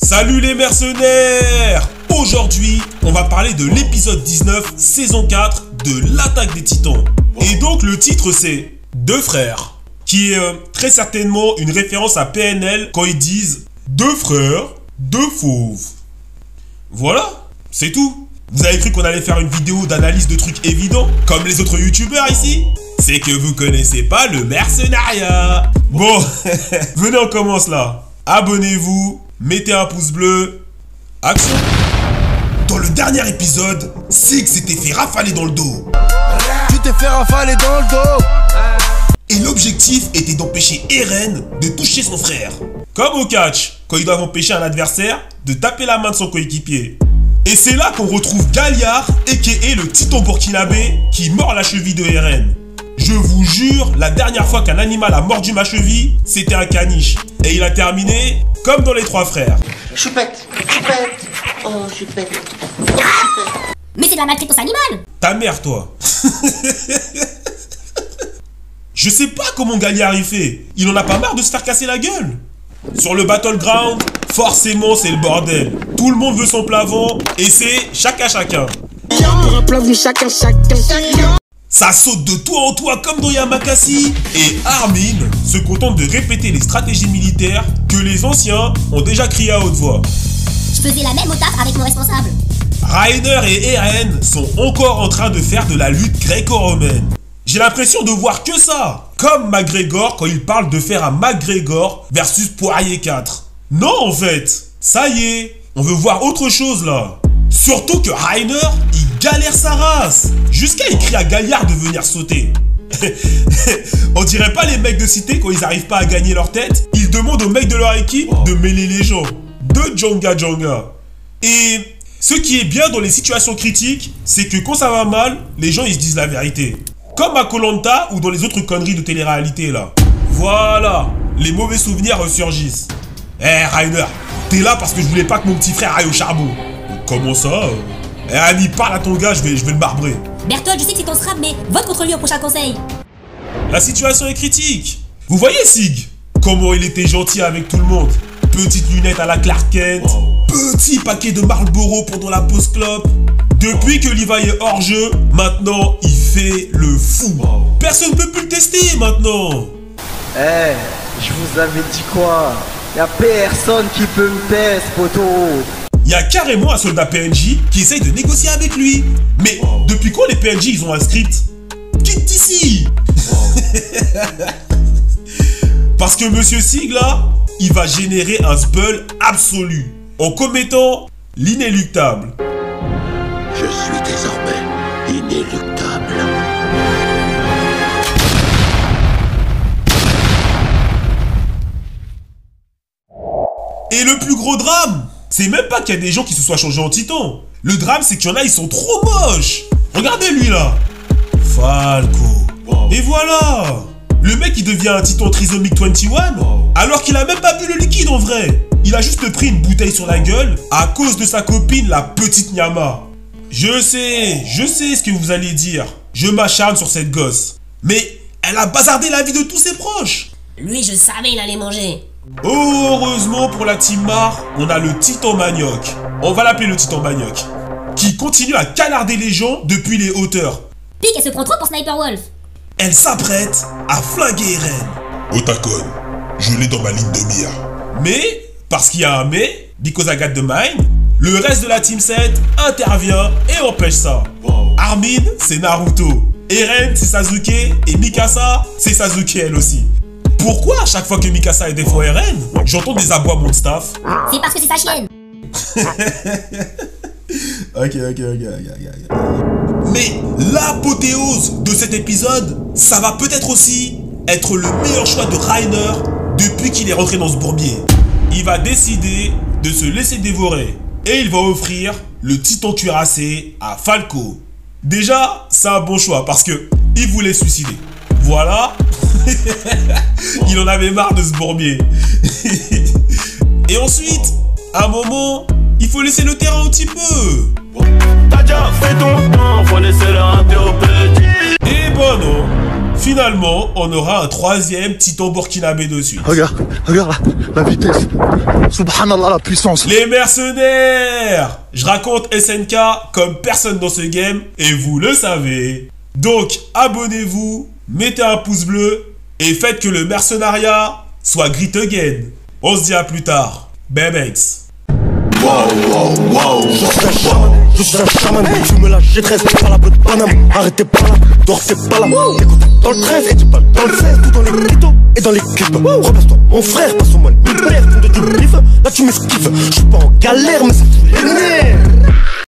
Salut les mercenaires! Aujourd'hui, on va parler de l'épisode 19, saison 4 de l'Attaque des Titans. Et donc le titre c'est Deux frères, qui est très certainement une référence à PNL quand ils disent deux frères, deux fauves. Voilà, c'est tout. Vous avez cru qu'on allait faire une vidéo d'analyse de trucs évidents, comme les autres youtubeurs ici? C'est que vous connaissez pas le mercenariat. Bon, venez on commence là. Abonnez-vous, mettez un pouce bleu. Action. Dans le dernier épisode, Sig s'était fait rafaler dans le dos. Tu t'es fait rafaler dans le dos. Et l'objectif était d'empêcher Eren de toucher son frère. Comme au catch, quand ils doivent empêcher un adversaire de taper la main de son coéquipier. Et c'est là qu'on retrouve Galliard, a.k.a. le titan burkinabé, qui mord la cheville de Eren. Je vous jure, la dernière fois qu'un animal a mordu ma cheville, c'était un caniche. Et il a terminé comme dans les trois frères. Choupette, choupette, oh choupette, oh choupette. Mais c'est de la maltraitance animale. Ta mère, toi. Je sais pas comment Galliard y fait. Il en a pas marre de se faire casser la gueule. Sur le battleground, forcément c'est le bordel. Tout le monde veut son plavon et c'est chacun. Pour un plafond, chacun. Ça saute de toit en toit comme dans Yamakasi. Et Armin se contente de répéter les stratégies militaires que les anciens ont déjà crié à haute voix. Je faisais la même au taf avec mon responsable. Rainer et Eren sont encore en train de faire de la lutte gréco-romaine. J'ai l'impression de voir que ça. Comme McGregor quand il parle de faire un McGregor versus Poirier 4. Non en fait, ça y est, on veut voir autre chose là. Surtout que Rainer, il galère sa race. Jusqu'à écrire à Galliard de venir sauter. On dirait pas les mecs de cité quand ils arrivent pas à gagner leur tête. Ils demandent aux mecs de leur équipe de mêler les gens. De Jonga. Et ce qui est bien dans les situations critiques, c'est que quand ça va mal, les gens ils se disent la vérité. Comme à Koh Lanta ou dans les autres conneries de télé-réalité là. Voilà, les mauvais souvenirs ressurgissent. Rainer, t'es là parce que je voulais pas que mon petit frère aille au charbon. Comment ça Annie, parle à ton gars, je vais le marbrer. Berthold, je sais que c'est ton strap, mais vote contre lui au prochain conseil. La situation est critique. Vous voyez Sig? Comment il était gentil avec tout le monde. Petite lunette à la Clark Kent. Petit paquet de Marlboro pendant la pause clope. Depuis que Levi est hors jeu, maintenant il fait le fou. Personne ne peut plus le tester maintenant. Je vous avais dit quoi? Y'a personne qui peut me tester, poto. Il y a carrément un soldat PNJ qui essaye de négocier avec lui. Mais depuis quand les PNJ ils ont un script? Quitte d'ici. Parce que Monsieur Sig là, il va générer un spell absolu en commettant l'inéluctable. Je suis désormais inéluctable. Et le plus gros drame, c'est même pas qu'il y a des gens qui se soient changés en titan. Le drame, c'est qu'il y en a, ils sont trop moches. Regardez lui là. Falco. Et voilà. Le mec, il devient un titan trisomique 21 alors qu'il a même pas bu le liquide en vrai. Il a juste pris une bouteille sur la gueule à cause de sa copine, la petite Nyama. Je sais ce que vous allez dire. Je m'acharne sur cette gosse. Mais elle a bazardé la vie de tous ses proches. Lui, je savais, il allait manger. Heureusement pour la team Mar, on a le Titan Manioc. On va l'appeler le Titan Manioc. Qui continue à canarder les gens depuis les hauteurs. Pique, elle se prend trop pour Sniper Wolf. Elle s'apprête à flinguer Eren. Otakon, je l'ai dans ma ligne de mire. Mais, parce qu'il y a un mais, because I got the mind, le reste de la Team 7 intervient et empêche ça. Armin, c'est Naruto. Eren, c'est Sasuke. Et Mikasa, c'est Sasuke elle aussi. Pourquoi à chaque fois que Mikasa est défend Eren, j'entends des aboiements de staff? C'est parce que c'est sa chienne. Ok. Mais l'apothéose de cet épisode, ça va peut-être aussi être le meilleur choix de Rainer depuis qu'il est rentré dans ce bourbier. Il va décider de se laisser dévorer et il va offrir le titan cuirassé à Falco. Déjà, c'est un bon choix parce que il voulait se suicider. Voilà. Il en avait marre de ce bourbier. Et ensuite, à un moment, il faut laisser le terrain un petit peu. T'as déjà fait ton temps, faut laisser leur interroger. Et bon non. Finalement, on aura un troisième Titan burkinabé de suite. Regarde là, la vitesse. Subhanallah, la puissance. Les mercenaires! Je raconte SNK comme personne dans ce game et vous le savez. Donc, abonnez-vous, mettez un pouce bleu et faites que le mercenariat soit great again. On se dit à plus tard. Bebex. Je suis un chaman, tu me la jetterais, pas la bonne Paname. Arrêtez pas là, dortez pas là. Écoute, dans le 13 et tu parles dans le 16, tout dans les clitos et dans les clips. Repasse-toi, mon frère, passe-moi le père, de tu me kiffes, là tu m'esquives. Je suis pas en galère, mais ça fout les nerfs.